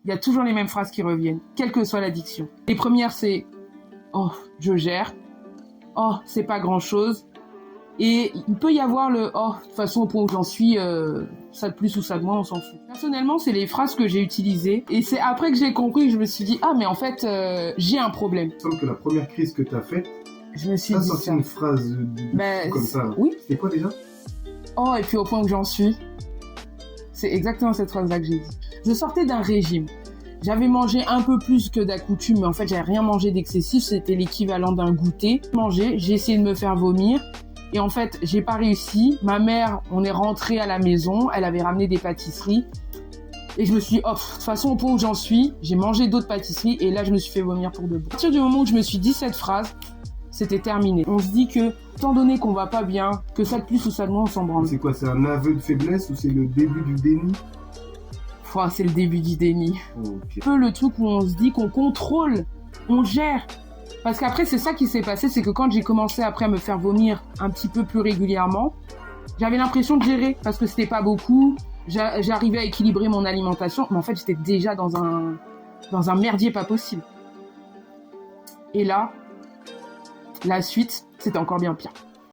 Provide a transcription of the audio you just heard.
il y a toujours les mêmes phrases qui reviennent, quelle que soit la diction. Les premières, c'est « Oh, je gère »,« Oh, c'est pas grand-chose ». Et il peut y avoir le « Oh, de toute façon, au point où j'en suis, ça de plus ou ça de moins, on s'en fout ». Personnellement, c'est les phrases que j'ai utilisées. Et c'est après que j'ai compris que je me suis dit « Ah, mais en fait, j'ai un problème ». Il semble que la première crise que t'as faite, Je me suis t'as dit sorti ça. une phrase comme ça. Oui. C'était quoi déjà? Oh, et puis au point où j'en suis. C'est exactement cette phrase-là que j'ai dit. Je sortais d'un régime. J'avais mangé un peu plus que d'accoutume, mais en fait, j'avais rien mangé d'excessif. C'était l'équivalent d'un goûter. J'ai essayé de me faire vomir. Et en fait, j'ai pas réussi. Ma mère, on est rentré à la maison. Elle avait ramené des pâtisseries. Et je me suis dit, oh, de toute façon, au point où j'en suis, j'ai mangé d'autres pâtisseries. Et là, je me suis fait vomir pour de bon. À partir du moment où je me suis dit cette phrase, c'était terminé. On se dit que, étant donné qu'on va pas bien, que ça de plus ou ça de moins, on s'en branle. C'est quoi? C'est un aveu de faiblesse ou c'est le début du déni? C'est le début du déni. Okay. Un peu le truc où on se dit qu'on contrôle, on gère. Parce qu'après, c'est ça qui s'est passé, c'est que quand j'ai commencé après à me faire vomir un petit peu plus régulièrement, j'avais l'impression de gérer, parce que c'était pas beaucoup, j'arrivais à équilibrer mon alimentation, mais en fait, j'étais déjà dans un merdier pas possible. Et là, la suite, c'était encore bien pire.